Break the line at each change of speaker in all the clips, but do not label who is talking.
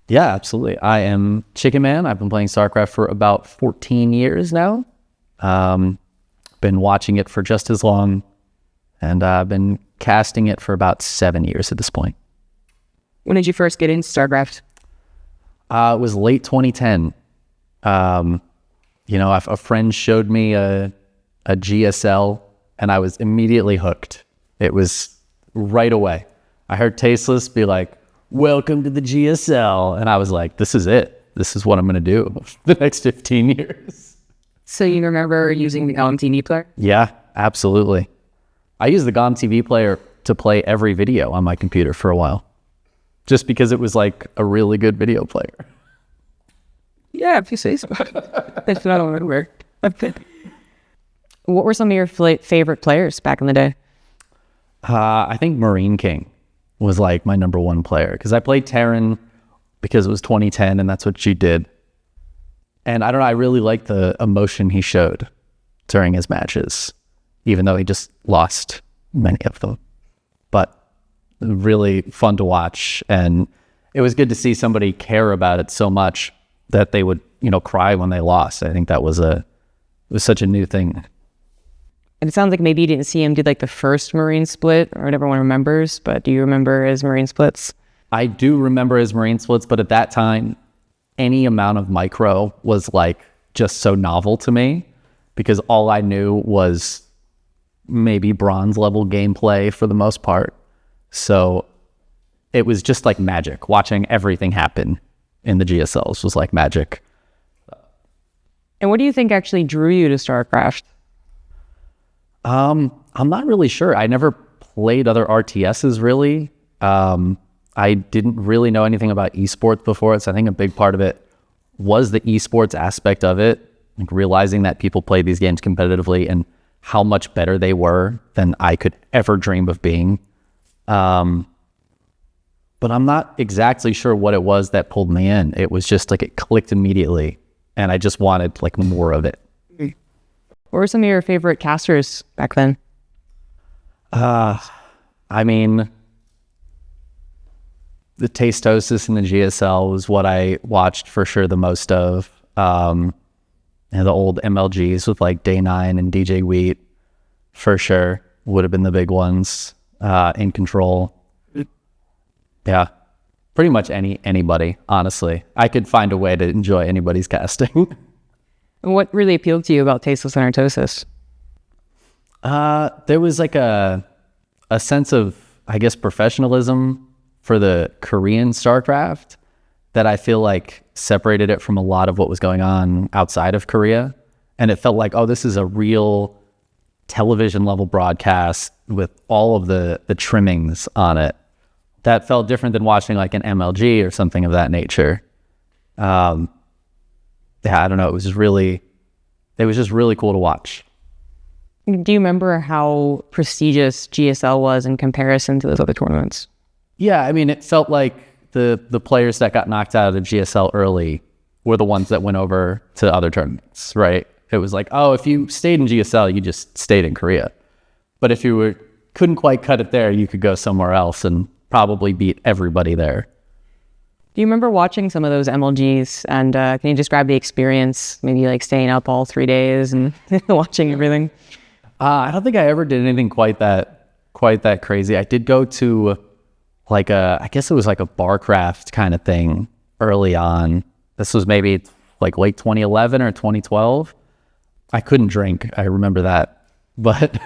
Yeah, absolutely. I am Chickenman. I've been playing StarCraft for about 14 years now. Been watching it for just as long, and I've been casting it for about 7 years at this point.
When did you first get into StarCraft?
It was late 2010. A friend showed me a GSL, and I was immediately hooked. It was right away. I heard Tasteless be like, "Welcome to the GSL," and I was like, "This is it. This is what I'm going to do the next 15 years."
So you remember using the GOM TV player?
Yeah, absolutely. I used the GOM TV player to play every video on my computer for a while, just because it was like a really good video player.
Yeah, if you say so. That's not all over. What were some of your favorite players back in the day?
I think Marine King was like my number one player, because I played Terran because it was 2010 and that's what she did. And I don't know, I really liked the emotion he showed during his matches, even though he just lost many of them. But really fun to watch, and it was good to see somebody care about it so much that they would, cry when they lost. I think that was such a new thing.
And it sounds like maybe you didn't see him do like the first Marine split, or what everyone remembers, but do you remember his Marine splits?
I do remember his Marine splits, but at that time, any amount of micro was like just so novel to me, because all I knew was maybe bronze level gameplay for the most part. So it was just like magic. Watching everything happen in the GSLs was like magic.
And what do you think actually drew you to StarCraft?
I'm not really sure. I never played other RTSs really. I didn't really know anything about esports before it, so I think a big part of it was the esports aspect of it, like realizing that people play these games competitively and how much better they were than I could ever dream of being. But I'm not exactly sure what it was that pulled me in. It was just like it clicked immediately, and I just wanted like more of it.
What were some of your favorite casters back then?
I mean, the Tastosis and the GSL was what I watched for sure the most of. And the old MLGs with like Day9 and DJ Wheat for sure would have been the big ones. In Control. Yeah, pretty much anybody, honestly. I could find a way to enjoy anybody's casting.
And what really appealed to you about Tasteless and Tastosis?
There was like a sense of, I guess, professionalism for the Korean StarCraft that I feel like separated it from a lot of what was going on outside of Korea. And it felt like, oh, this is a real television level broadcast with all of the trimmings on it. That felt different than watching like an MLG or something of that nature. Yeah, I don't know. It was just really cool to watch.
Do you remember how prestigious GSL was in comparison to those other tournaments?
Yeah, I mean, it felt like the players that got knocked out of the GSL early were the ones that went over to other tournaments, right? It was like, oh, if you stayed in GSL, you just stayed in Korea. But if you couldn't quite cut it there, you could go somewhere else and probably beat everybody there.
Do you remember watching some of those MLGs, and can you describe the experience, maybe like staying up all 3 days and watching everything?
I don't think I ever did anything quite that crazy. I did go to like I guess it was like a Barcraft kind of thing early on. This was maybe like late 2011 or 2012. I couldn't drink. I remember that. But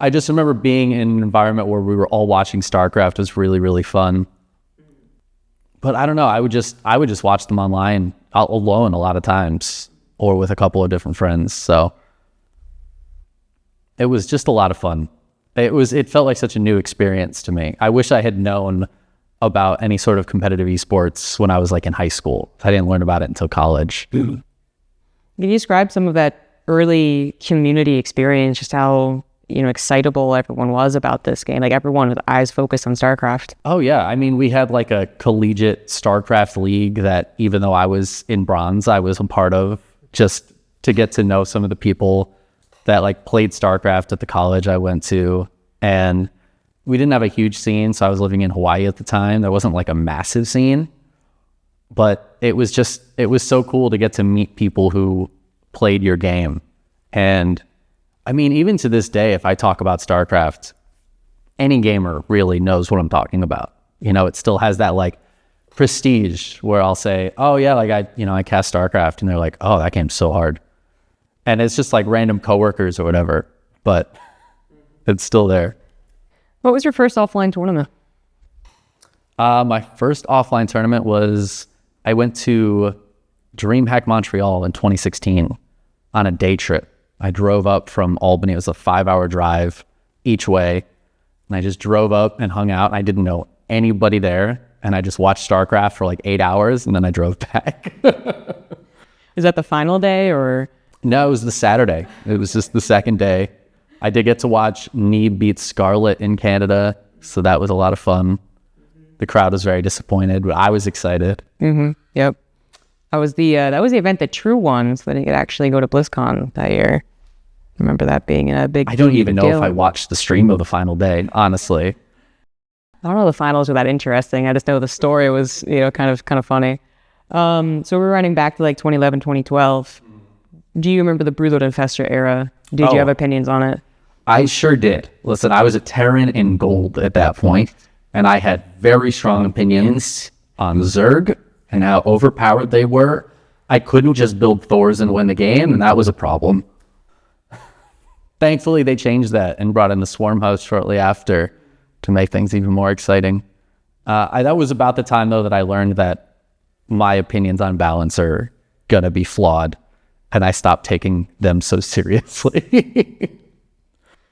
I just remember being in an environment where we were all watching StarCraft. It was really, really fun. But I don't know. I would just watch them online alone a lot of times, or with a couple of different friends. So it was just a lot of fun. It felt like such a new experience to me. I wish I had known about any sort of competitive esports when I was like in high school. I didn't learn about it until college.
Can you describe some of that early community experience, just how excitable everyone was about this game? Like everyone with eyes focused on StarCraft.
Oh yeah, I mean, we had like a collegiate StarCraft league that even though I was in bronze, I was a part of, just to get to know some of the people that like played StarCraft at the college I went to. And we didn't have a huge scene, so I was living in Hawaii at the time. There wasn't like a massive scene, But it was so cool to get to meet people who played your game. And I mean, even to this day, if I talk about StarCraft, any gamer really knows what I'm talking about. You know, it still has that like prestige where I'll say, oh yeah, like I cast StarCraft, and they're like, oh, that game's so hard. And it's just like random coworkers or whatever, but it's still there.
What was your first offline tournament?
My first offline tournament was, I went to Dreamhack Montreal in 2016 on a day trip. I drove up from Albany. It was a 5-hour drive each way. And I just drove up and hung out. I didn't know anybody there. And I just watched StarCraft for like 8 hours, and then I drove back.
Is that the final day or?
No, it was the Saturday. It was just the second day. I did get to watch Neeb beat Scarlett in Canada. So that was a lot of fun. The crowd was very disappointed, but I was excited.
Mm-hmm. Yep. That was the event that True won, so that he could actually go to BlizzCon that year. I remember that being a big.
I don't even know if I watched the stream of the final day, honestly.
I don't know the finals were that interesting. I just know the story was, kind of funny. So we're running back to like 2011, 2012. Do you remember the Pre-LotV Infestor Era? Did you have opinions on it?
I sure did. Listen, I was a Terran in gold at that point, and I had very strong opinions on Zerg and how overpowered they were. I couldn't just build Thors and win the game, and that was a problem. Thankfully, they changed that and brought in the Swarmhost shortly after to make things even more exciting. That was about the time, though, that I learned that my opinions on balance are going to be flawed, and I stopped taking them so seriously.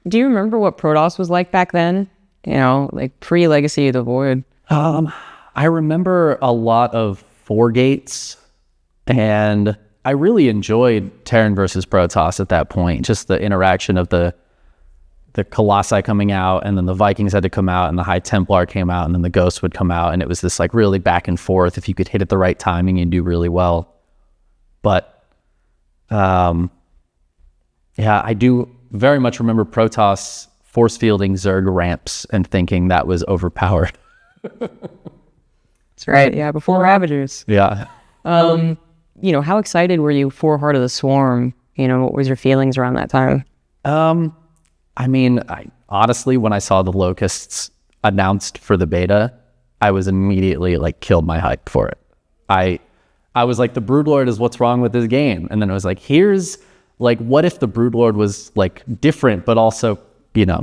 Do you remember what Protoss was like back then? Like pre-Legacy of the Void?
I remember a lot of 4 gates, and I really enjoyed Terran versus Protoss at that point. Just the interaction of the Colossi coming out, and then the Vikings had to come out, and the High Templar came out, and then the Ghost would come out, and it was this like really back and forth. If you could hit at the right timing, you'd do really well. But yeah, I do very much remember Protoss force fielding Zerg ramps and thinking that was overpowered.
That's right. Yeah, before Ravagers.
Yeah.
How excited were you for Heart of the Swarm? What was your feelings around that time?
I mean, honestly, when I saw the Locusts announced for the beta, I was immediately like killed my hype for it. I was like, the Broodlord is what's wrong with this game. And then it was like, here's like, what if the Broodlord was like different, but also,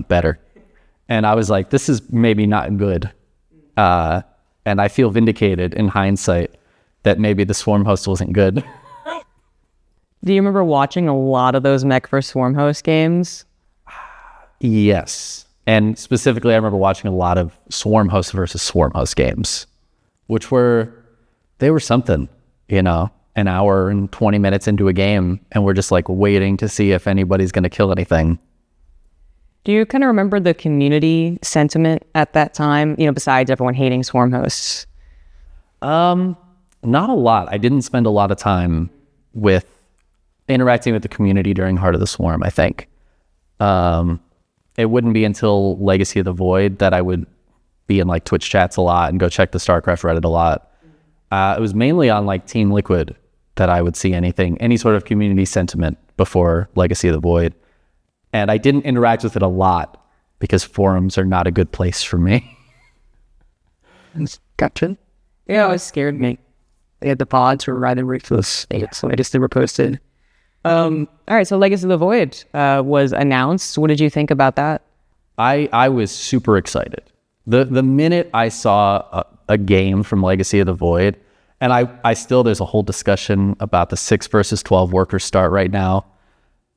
better? And I was like, this is maybe not good. And I feel vindicated in hindsight that maybe the Swarmhost wasn't good.
Do you remember watching a lot of those Mech vs. Swarmhost games?
Yes. And specifically, I remember watching a lot of Swarmhost versus Swarmhost games, which were something, an hour and 20 minutes into a game, and we're just like waiting to see if anybody's going to kill anything.
Do you kind of remember the community sentiment at that time, besides everyone hating Swarmhosts?
Not a lot. I didn't spend a lot of time with interacting with the community during Heart of the Swarm, I think. It wouldn't be until Legacy of the Void that I would be in like Twitch chats a lot and go check the StarCraft Reddit a lot. It was mainly on like Team Liquid that I would see any sort of community sentiment before Legacy of the Void. And I didn't interact with it a lot because forums are not a good place for me.
Gotcha. Yeah, it scared me. They had the pods were rather ruthless, so I just never posted. All right, so Legacy of the Void was announced. What did you think about that?
I was super excited. The minute I saw a game from Legacy of the Void, and I still, there's a whole discussion about the 6 versus 12 worker start right now.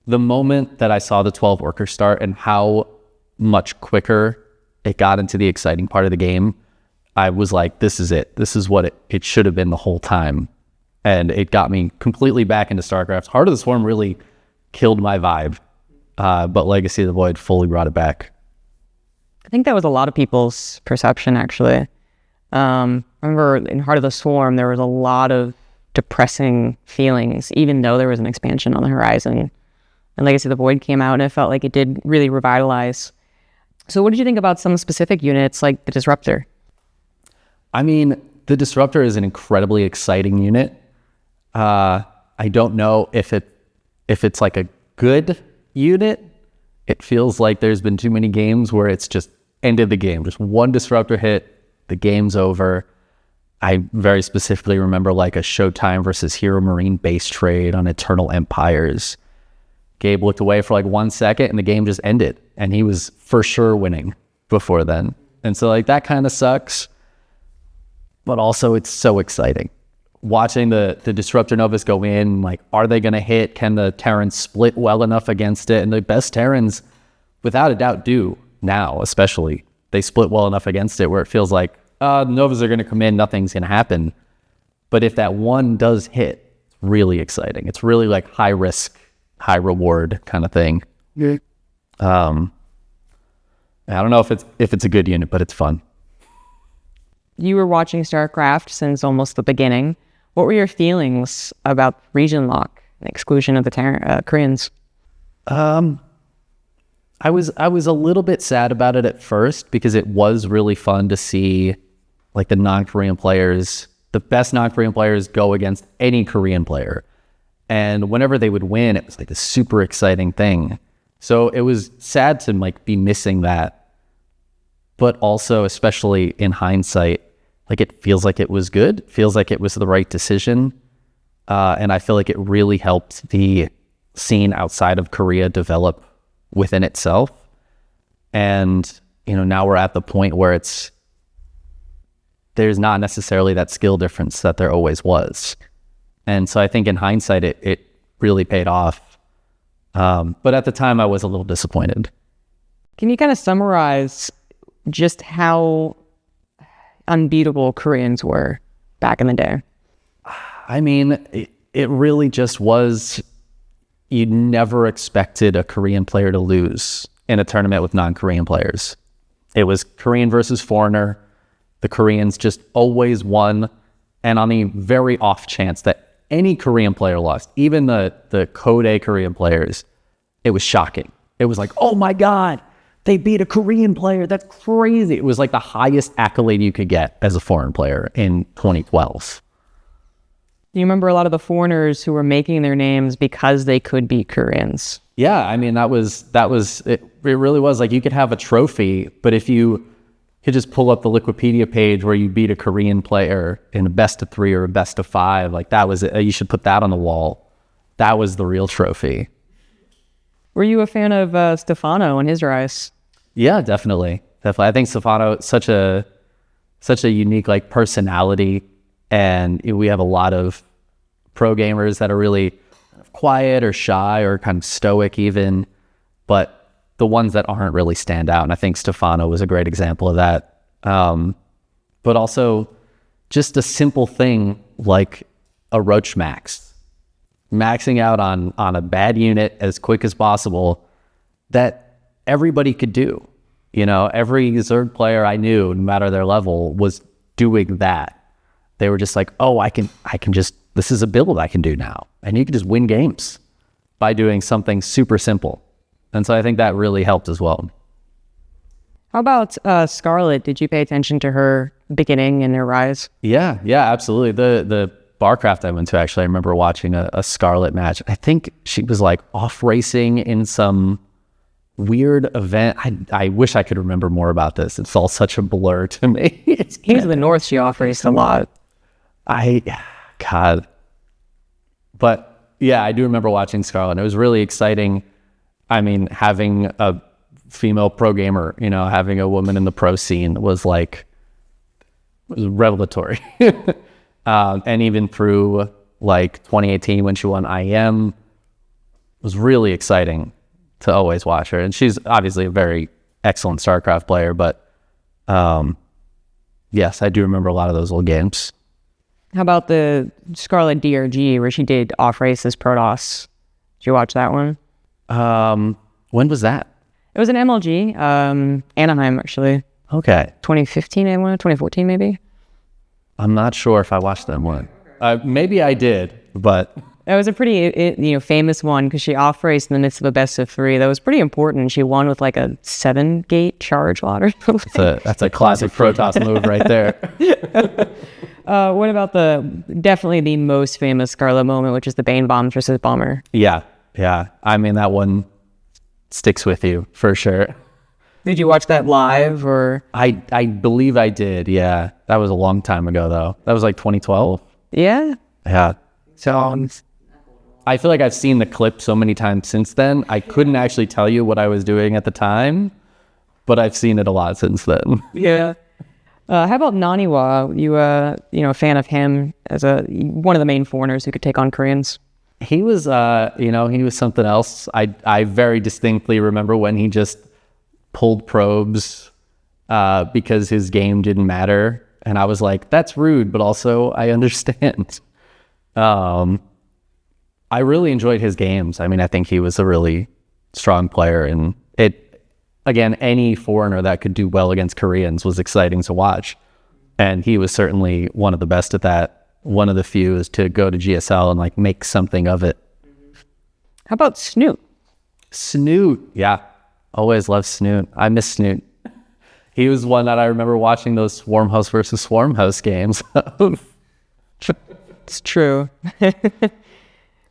The moment that I saw the 12 worker start and how much quicker it got into the exciting part of the game, I was like, this is it. This is what it should have been the whole time. And it got me completely back into StarCraft. Heart of the Swarm really killed my vibe, but Legacy of the Void fully brought it back.
I think that was a lot of people's perception, actually. I remember in Heart of the Swarm, there was a lot of depressing feelings, even though there was an expansion on the horizon. And Legacy of the Void came out, and it felt like it did really revitalize. So what did you think about some specific units like the Disruptor?
I mean, the Disruptor is an incredibly exciting unit. I don't know if it's like a good unit. It feels like there's been too many games where it's just ended the game. Just one Disruptor hit, the game's over. I very specifically remember like a Showtime versus Hero Marine base trade on Eternal Empires. Gabe looked away for like 1 second and the game just ended. And he was for sure winning before then. And so like that kind of sucks. But also it's so exciting. Watching the Disruptor Novas go in, like, are they going to hit? Can the Terrans split well enough against it? And the best Terrans, without a doubt, do now, especially. They split well enough against it where it feels like, the Novas are going to come in, nothing's going to happen. But if that one does hit, it's really exciting. It's really like high risk, high reward kind of thing. Yeah. I don't know if it's a good unit, but it's fun.
You were watching StarCraft since almost the beginning. What were your feelings about region lock and exclusion of the Koreans?
I was a little bit sad about it at first because it was really fun to see like the non-Korean players, the best non-Korean players go against any Korean player. And whenever they would win, it was like a super exciting thing. So it was sad to like be missing that. But also, especially in hindsight, like it feels like it was good, feels like it was the right decision. And I feel like it really helped the scene outside of Korea develop within itself. And, you know, now we're at the point where there's not necessarily that skill difference that there always was. And so I think in hindsight, it really paid off. But at the time I was a little disappointed.
Can you kind of summarize just how unbeatable Koreans were back in the day?
I mean, it really just was, you never expected a Korean player to lose in a tournament with non-Korean players. It was Korean versus foreigner. The Koreans just always won. And on the very off chance that any Korean player lost, even the Code A Korean players, it was shocking. It was like, oh my God, they beat a Korean player. That's crazy. It was like the highest accolade you could get as a foreign player in 2012.
Do you remember a lot of the foreigners who were making their names because they could beat Koreans?
Yeah, I mean, that was it really was like you could have a trophy, but if you could just pull up the Wikipedia page where you beat a Korean player in a best of 3 or a best of 5, like that was it. You should put that on the wall. That was the real trophy.
Were you a fan of Stephano and his rise?
Yeah, definitely. I think Stephano such a unique like personality, and we have a lot of pro gamers that are really quiet or shy or kind of stoic even, but the ones that aren't really stand out. And I think Stephano was a great example of that. But also just a simple thing like a Roach max. Maxing out on a bad unit as quick as possible that everybody could do. You know, every Zerg player I knew, no matter their level, was doing that. They were just like, oh, I can just, this is a build I can do now. And you can just win games by doing something super simple. And so I think that really helped as well.
How about Scarlett? Did you pay attention to her beginning and her rise?
Yeah, absolutely. The Barcraft I went to, actually, I remember watching a Scarlett match. I think she was like off racing in some weird event. I wish I could remember more about this. It's all such a blur to me.
Here to the north, she off raced a lot.
God. But yeah, I do remember watching Scarlett. It was really exciting. I mean, having a female pro gamer, you know, having a woman in the pro scene was revelatory. And even through like 2018 when she won IEM, it was really exciting to always watch her. And she's obviously a very excellent StarCraft player, but yes, I do remember a lot of those old games.
How about the Scarlett DRG where she did off race as Protoss? Did you watch that one?
When was that?
It was an MLG, Anaheim actually.
Okay.
2015, 2014 maybe?
I'm not sure if I watched that one. Maybe I did, but
That was a pretty famous one because she off raced in the midst of a best of 3. That was pretty important. She won with like a 7-gate charge lot or something.
That's a classic Protoss move right there.
What about definitely the most famous Scarlett moment, which is the Bane Bomb versus Bomber?
Yeah. I mean, that one sticks with you for sure.
Did you watch that live or?
I believe I did. Yeah, that was a long time ago though. That was like 2012.
Yeah.
So I feel like I've seen the clip so many times since then. I couldn't actually tell you what I was doing at the time, but I've seen it a lot since then.
Yeah. How about Naniwa? You a fan of him as one of the main foreigners who could take on Koreans?
He was, he was something else. I very distinctly remember when he just pulled probes because his game didn't matter, and I was like, "That's rude," but also I understand. I really enjoyed his games. I mean, I think he was a really strong player, and again, any foreigner that could do well against Koreans was exciting to watch. And he was certainly one of the best at that. One of the few is to go to GSL and like make something of it.
How about Snute?
Snute, yeah. Always loved Snute. I miss Snute. He was one that I remember watching those Swarmhost versus Swarmhost games.
It's true.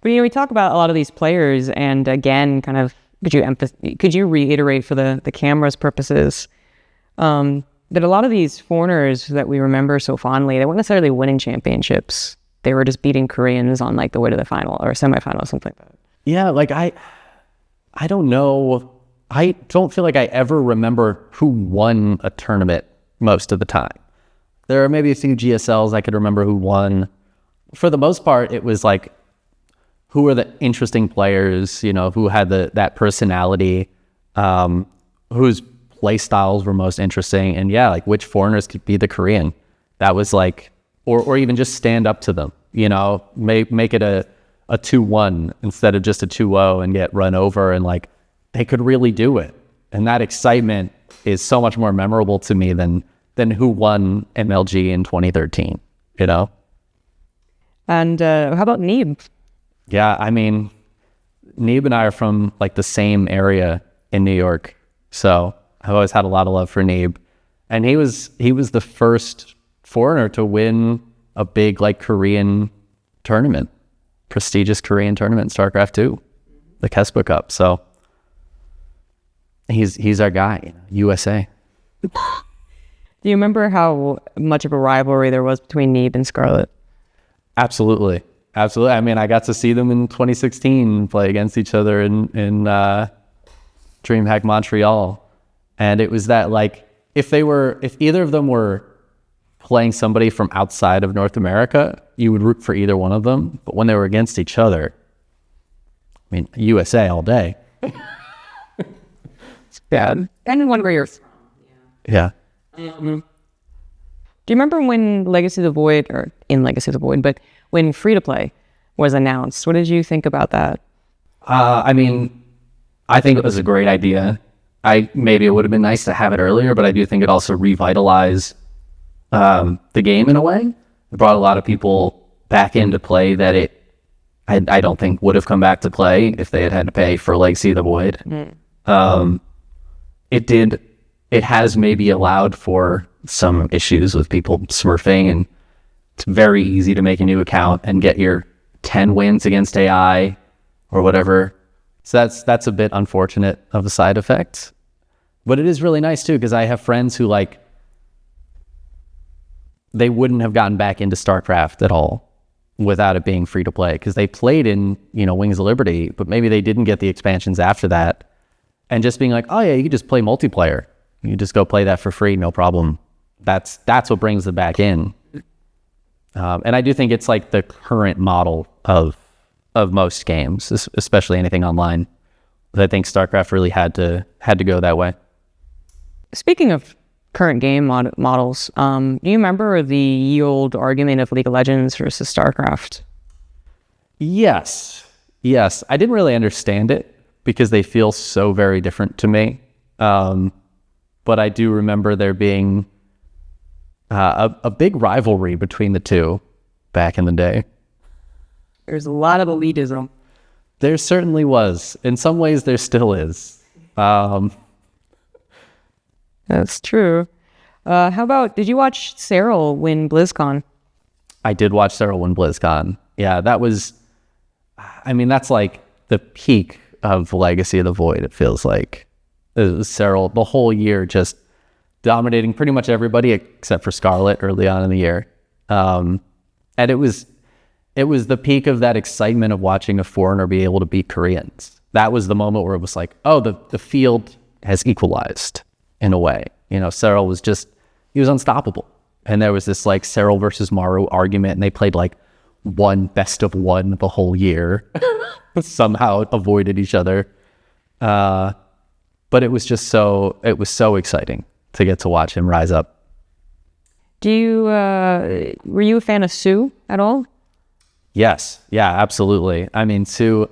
But we talk about a lot of these players, and again, kind of could you reiterate for the camera's purposes that a lot of these foreigners that we remember so fondly, they weren't necessarily winning championships. They were just beating Koreans on like the way to the final or semifinal or something like that.
Yeah, like I don't know. I don't feel like I ever remember who won a tournament most of the time. There are maybe a few GSLs I could remember who won. For the most part, it was like, who are the interesting players, who had that personality, whose play styles were most interesting, and yeah, like which foreigners could be the Korean. That was like, or even just stand up to them, make it a 2-1 instead of just a 2-0 and get run over, and like they could really do it. And that excitement is so much more memorable to me than who won MLG in 2013,
And how about Neeb?
Yeah, I mean, Neeb and I are from like the same area in New York, so I've always had a lot of love for Neeb. And he was the first foreigner to win a big like Korean tournament, prestigious Korean tournament, StarCraft 2, the Kespa Cup. So he's our guy, USA.
Do you remember how much of a rivalry there was between Neeb and Scarlett?
Absolutely. I mean, I got to see them in 2016 play against each other in DreamHack Montreal. And it was that like, if either of them were playing somebody from outside of North America, you would root for either one of them. But when they were against each other, I mean, USA all day.
Yeah. And one where you're from.
Yeah.
Do you remember when Legacy of the Void, or in Legacy of the Void, but when free-to-play was announced? What did you think about that?
I mean, I think it was a great idea. Maybe it would have been nice to have it earlier, but I do think it also revitalized the game in a way. It brought a lot of people back into play that I don't think would have come back to play if they had to pay for Legacy of the Void. It has maybe allowed for some issues with people smurfing, and it's very easy to make a new account and get your 10 wins against AI or whatever. So that's a bit unfortunate of a side effect. But it is really nice too, because I have friends who like, they wouldn't have gotten back into StarCraft at all without it being free to play, because they played in, Wings of Liberty, but maybe they didn't get the expansions after that. And just being like, oh yeah, you can just play multiplayer. You just go play that for free, no problem. That's what brings them back in. And I do think it's like the current model of most games, especially anything online. I think StarCraft really had to go that way.
Speaking of current game models, do you remember the ye old argument of League of Legends versus StarCraft?
Yes. I didn't really understand it because they feel so very different to me. But I do remember there being a big rivalry between the two back in the day.
There's a lot of elitism.
There certainly was. In some ways, there still is.
That's true. How about, did you watch Serral win BlizzCon?
I did watch Serral win BlizzCon. Yeah, that was, I mean, that's like the peak of Legacy of the Void, it feels like. It was Serral the whole year just dominating pretty much everybody except for Scarlett early on in the year. And it was the peak of that excitement of watching a foreigner be able to beat Koreans. That was the moment where it was like, oh, the field has equalized in a way. You know, Serral was just, he was unstoppable. And there was this like Serral versus Maru argument, and they played like one best of one the whole year. Somehow avoided each other. But it was just it was so exciting to get to watch him rise up.
Were you a fan of Sue at all?
Yes. Yeah, absolutely. I mean, Sue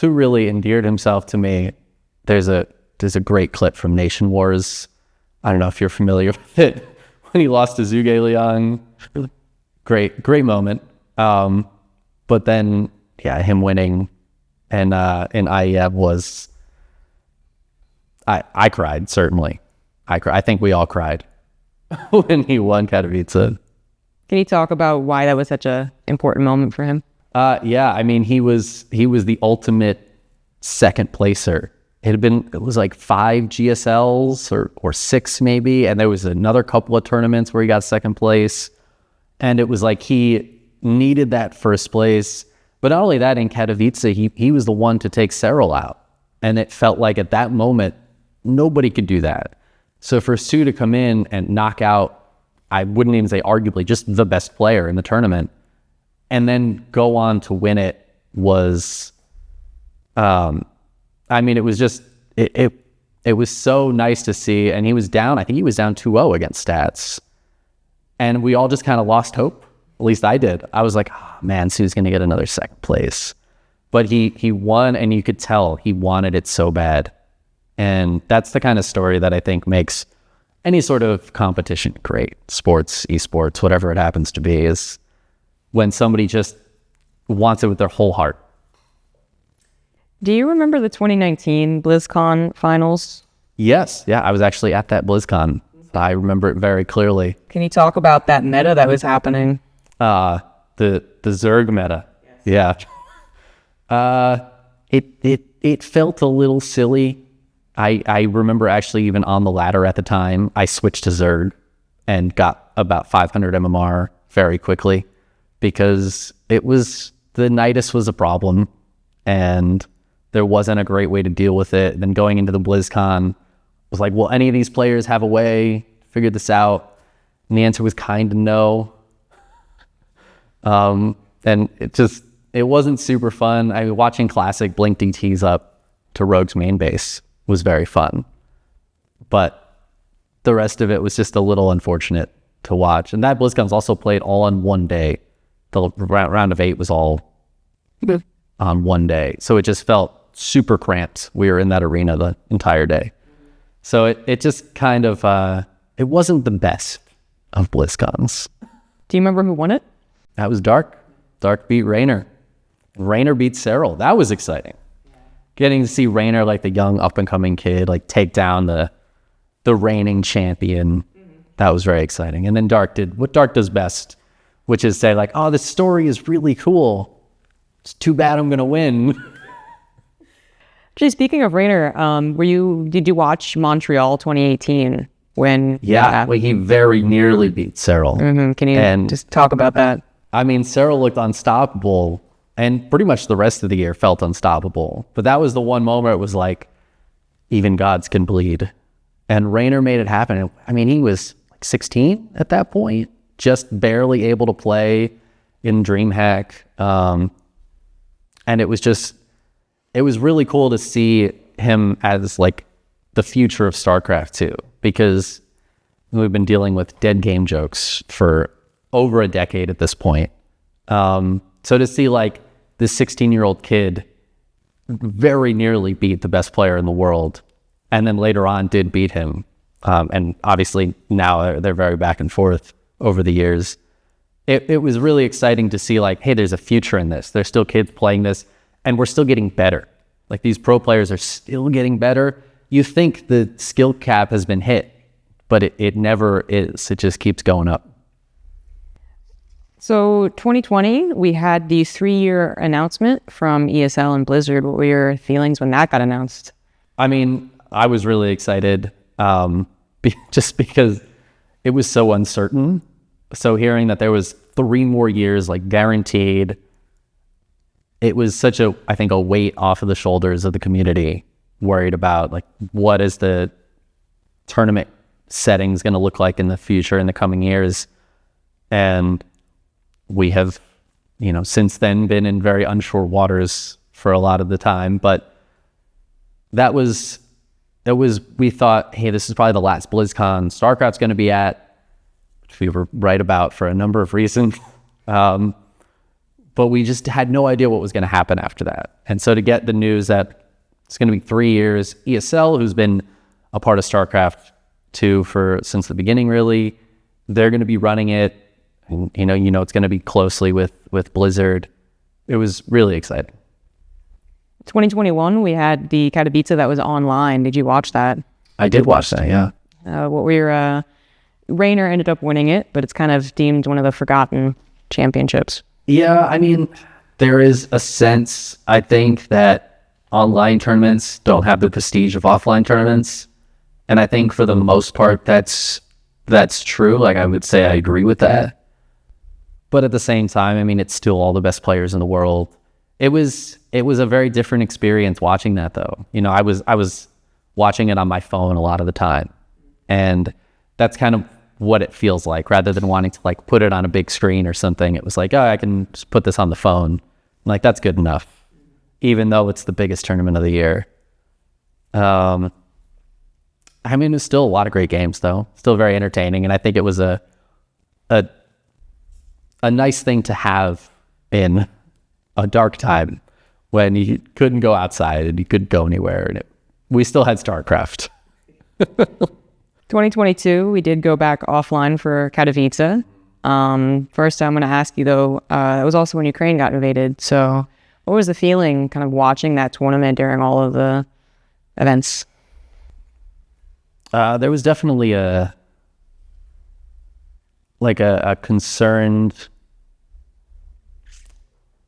really endeared himself to me. There's a great clip from Nation Wars. I don't know if you're familiar with it. When he lost to Zhuge Liang. Great moment. But then, yeah, him winning and in IEM was, I cried, certainly. I think we all cried when he won Katowice.
Can you talk about why that was such a important moment for him?
Yeah, I mean, he was the ultimate second placer. It was like 5 GSLs or 6 maybe, and there was another couple of tournaments where he got second place, and it was like he needed that first place. But not only that, in Katowice, he was the one to take Serral out, and it felt like at that moment nobody could do that. So for Sue to come in and knock out, I wouldn't even say arguably, just the best player in the tournament, and then go on to win it was, I mean, it was just, it was so nice to see. And he was down, I think he was down 2-0 against Stats. And we all just kind of lost hope. At least I did. I was like, oh, man, Sue's going to get another second place. But he won, and you could tell he wanted it so bad. And that's the kind of story that I think makes any sort of competition great. Sports, esports, whatever it happens to be, is when somebody just wants it with their whole heart.
Do you remember the 2019 BlizzCon finals?
Yes. Yeah, I was actually at that BlizzCon. I remember it very clearly.
Can you talk about that meta that was happening?
The Zerg meta. Yes. Yeah. It felt a little silly. I remember actually even on the ladder at the time, I switched to Zerg and got about 500 MMR very quickly because the Nidus was a problem and there wasn't a great way to deal with it. And then going into the BlizzCon was like, will any of these players have a way to figure this out? And the answer was kind of no. And it wasn't super fun. I mean, watching Classic blink DTs up to Rogue's main base was very fun. But the rest of it was just a little unfortunate to watch. And that BlizzCon's also played all on one day. The round of 8 was all on one day. So it just felt super cramped. We were in that arena the entire day. So it just kind of, it wasn't the best of BlizzCons.
Do you remember who won it?
That was Dark. Dark beat Reynor. Reynor beat Serral. That was exciting. Getting to see Reynor, like the young up-and-coming kid, like take down the reigning champion. That was very exciting. And then Dark did what Dark does best, which is say like, oh, this story is really cool. It's too bad I'm going to win.
Actually, speaking of Reynor, did you watch Montreal 2018 when?
Yeah, well, he very nearly beat Serral.
Mm-hmm. Can you just talk about that?
I mean, Serral looked unstoppable, and pretty much the rest of the year felt unstoppable. But that was the one moment it was like, even gods can bleed. And Reynor made it happen. I mean, he was like 16 at that point, just barely able to play in Dreamhack. And it was really cool to see him as like the future of StarCraft 2, because we've been dealing with dead game jokes for over a decade at this point. So to see like this 16-year-old kid very nearly beat the best player in the world, and then later on did beat him. And obviously now they're very back and forth over the years. it was really exciting to see like, hey, there's a future in this. There's still kids playing this, and we're still getting better. Like these pro players are still getting better. You think the skill cap has been hit, but it never is. It just keeps going up.
So 2020, we had the 3-year announcement from ESL and Blizzard. What were your feelings when that got announced?
I mean, I was really excited just because it was so uncertain. So hearing that there was 3 more years, like guaranteed, it was such a, I think, a weight off of the shoulders of the community, worried about like, what is the tournament settings going to look like in the future, in the coming years. And we have, since then been in very unsure waters for a lot of the time, but we thought, hey, this is probably the last BlizzCon StarCraft's going to be at, which we were right about for a number of reasons. But we just had no idea what was going to happen after that. And so to get the news that it's going to be 3 years, ESL, who's been a part of StarCraft 2 since the beginning, really, they're going to be running it. And, it's going to be closely with Blizzard. It was really exciting.
2021, we had the Katowice that was online. Did you watch that?
I did watch that, yeah.
What were your... Reynor ended up winning it, but it's kind of deemed one of the forgotten championships.
Yeah, I mean, there is a sense, I think, that online tournaments don't have the prestige of offline tournaments. And I think for the most part, that's true. Like, I would say I agree with that. But at the same time, I mean, it's still all the best players in the world. It was a very different experience watching that, though. I was watching it on my phone a lot of the time. And that's kind of what it feels like, rather than wanting to like put it on a big screen or something. It was like, oh, I can just put this on the phone. Like, that's good enough, even though it's the biggest tournament of the year. I mean, it's still a lot of great games, though. Still very entertaining, and I think it was a nice thing to have in a dark time when you couldn't go outside and you couldn't go anywhere, and we still had StarCraft.
2022, we did go back offline for Katowice. First, I'm going to ask you, though, it was also when Ukraine got invaded. So what was the feeling kind of watching that tournament during all of the events?
There was definitely a concerned,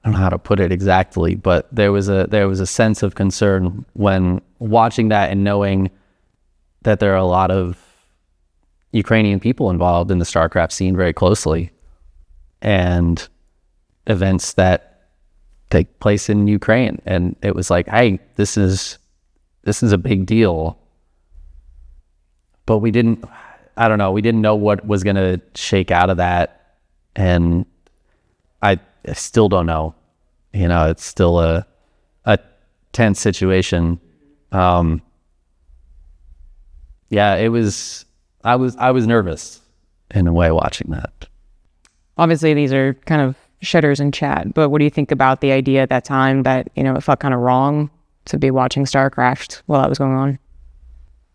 I don't know how to put it exactly, but there was a sense of concern when watching that and knowing that there are a lot of Ukrainian people involved in the StarCraft scene very closely, and events that take place in Ukraine. And it was like, hey, this is a big deal. But we didn't know what was going to shake out of that. And I still don't know. It's still a tense situation. Yeah, it was. I was nervous in a way watching that.
Obviously, these are kind of shitters in chat, but what do you think about the idea at that time that, it felt kind of wrong to be watching StarCraft while that was going on?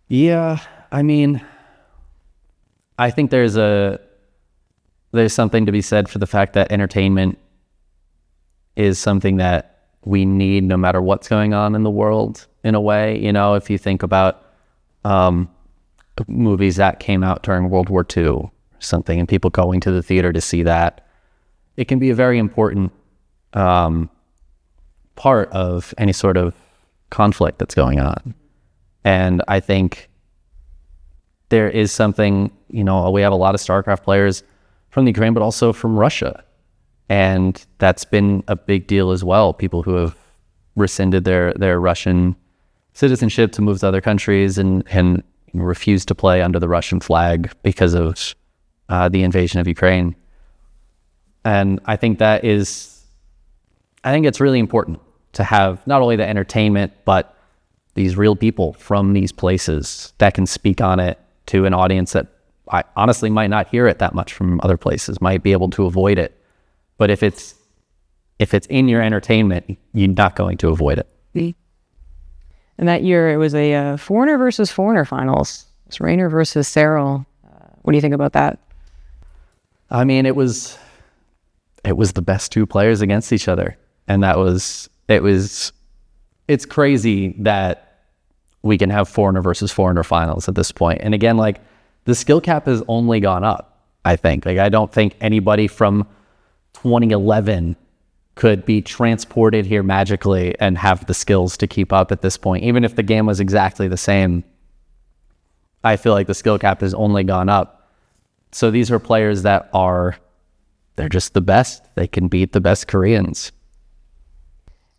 Yeah, I mean, I think there's something to be said for the fact that entertainment is something that we need no matter what's going on in the world, in a way. If you think about movies that came out during World War II or something, and people going to the theater to see that, it can be a very important part of any sort of conflict that's going on. And I think there is something, we have a lot of StarCraft players from the Ukraine, but also from Russia. And that's been a big deal as well. People who have rescinded their Russian citizenship to move to other countries and refused to play under the Russian flag because of the invasion of Ukraine. And I think it's really important to have not only the entertainment, but these real people from these places that can speak on it to an audience that I honestly might not hear it that much from other places, might be able to avoid it. But if it's in your entertainment, you're not going to avoid it.
And that year, it was a foreigner versus foreigner finals. It's Reynor versus Serral. What do you think about that?
I mean, it was was the best two players against each other. And it's crazy that we can have foreigner versus foreigner finals at this point. And again, like, the skill cap has only gone up, I think. Like, I don't think anybody from 2011 could be transported here magically and have the skills to keep up at this point. Even if the game was exactly the same, I feel like the skill cap has only gone up. So these are players that they're just the best. They can beat the best Koreans.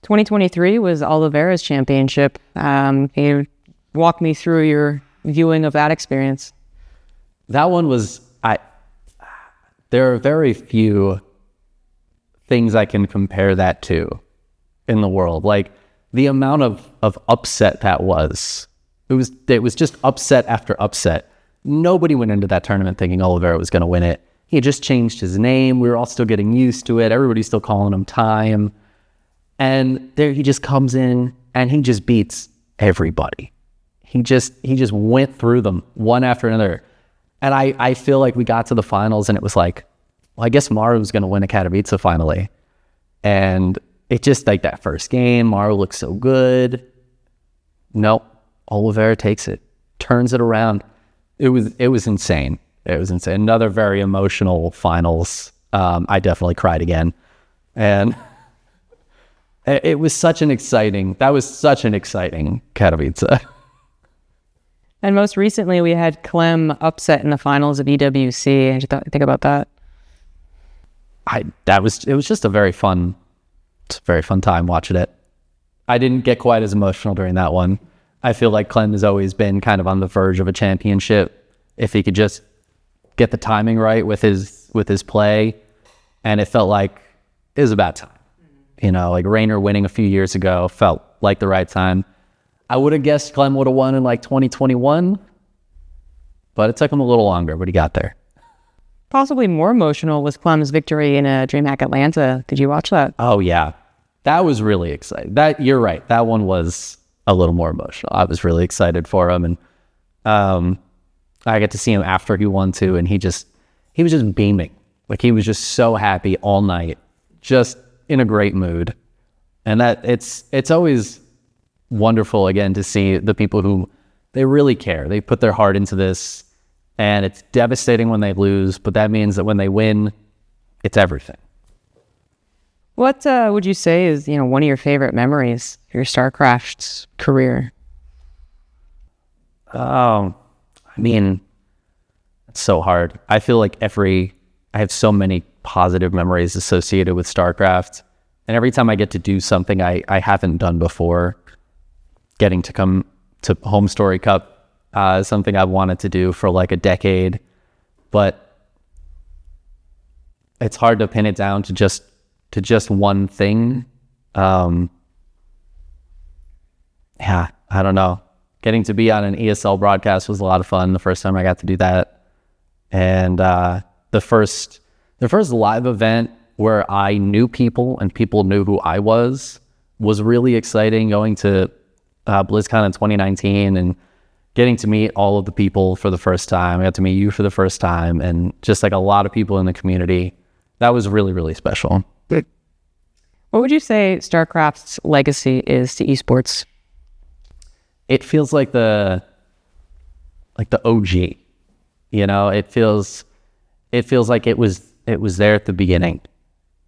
2023 was Oliveira's championship. Can you walk me through your viewing of that experience?
That one was, there are very few things I can compare that to in the world. Like, the amount of upset that was. It was just upset after upset. Nobody went into that tournament thinking Oliveira was going to win it. He just changed his name. We were all still getting used to it. Everybody's still calling him Time. And there he just comes in and he just beats everybody. He just went through them one after another. And I feel like we got to the finals and it was like, well, I guess Maru was going to win a Katowice finally. And it just, like, that first game, Maru looked so good. Nope. Oliveira takes it, turns it around. It was insane. It was insane. Another very emotional finals. I definitely cried again. And it was such an exciting Katowice.
And most recently, we had Clem upset in the finals of EWC. What did you think about that?
It was just a very fun time watching it. I didn't get quite as emotional during that one. I feel like Clem has always been kind of on the verge of a championship if he could just get the timing right with his play. And it felt like it was about time. You know, like Reynor winning a few years ago felt like the right time. I would have guessed Clem would have won in like 2021, but it took him a little longer, but he got there.
Possibly more emotional was Clem's victory in Dreamhack Atlanta. Did you watch that?
Oh, yeah. That was really exciting. You're right. That one was a little more emotional. I was really excited for him. And I got to see him after he won too. And he was just beaming. Like, he was just so happy all night, just in a great mood. And that it's always wonderful, again, to see the people who, they really care. They put their heart into this. And it's devastating when they lose, but that means that when they win, it's everything.
What would you say is, one of your favorite memories of your StarCraft's career?
I mean, it's so hard. I feel like I have so many positive memories associated with StarCraft. And every time I get to do something I haven't done before, getting to come to Home Story Cup, something I've wanted to do for like a decade, but it's hard to pin it down to just one thing. Yeah, I don't know. Getting to be on an ESL broadcast was a lot of fun the first time I got to do that. And the first live event where I knew people and people knew who I was really exciting, going to BlizzCon in 2019 and getting to meet all of the people for the first time. I got to meet you for the first time, and just like a lot of people in the community. That was really, really special.
What would you say StarCraft's legacy is to esports?
It feels like the OG. It feels like it was there at the beginning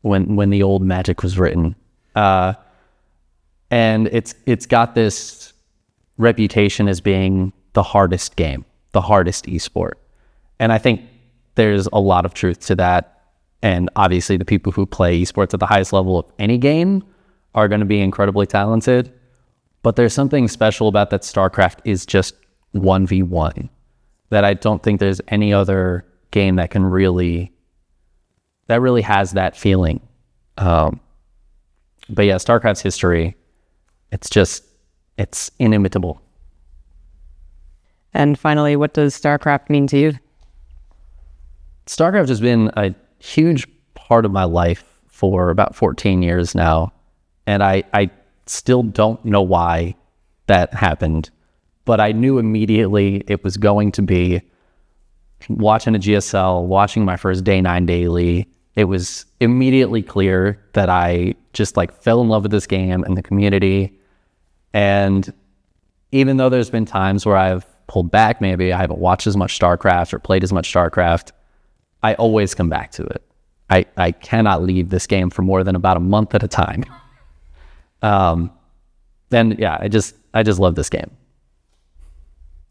when the old Magic was written. And it's got this reputation as being the hardest game, the hardest esport. And I think there's a lot of truth to that. And obviously the people who play esports at the highest level of any game are going to be incredibly talented. But there's something special about that StarCraft is just 1v1 that I don't think there's any other game that really has that feeling. But yeah, StarCraft's history, it's inimitable.
And finally, what does StarCraft mean to you?
StarCraft has been a huge part of my life for about 14 years now. And I still don't know why that happened, but I knew immediately it was going to be watching a GSL, watching my first Day 9 daily, it was immediately clear that I just like fell in love with this game and the community. And even though there's been times where I've pulled back, maybe I haven't watched as much StarCraft or played as much StarCraft, I always come back to it. I cannot leave this game for more than about a month at a time. And yeah, I just love this game.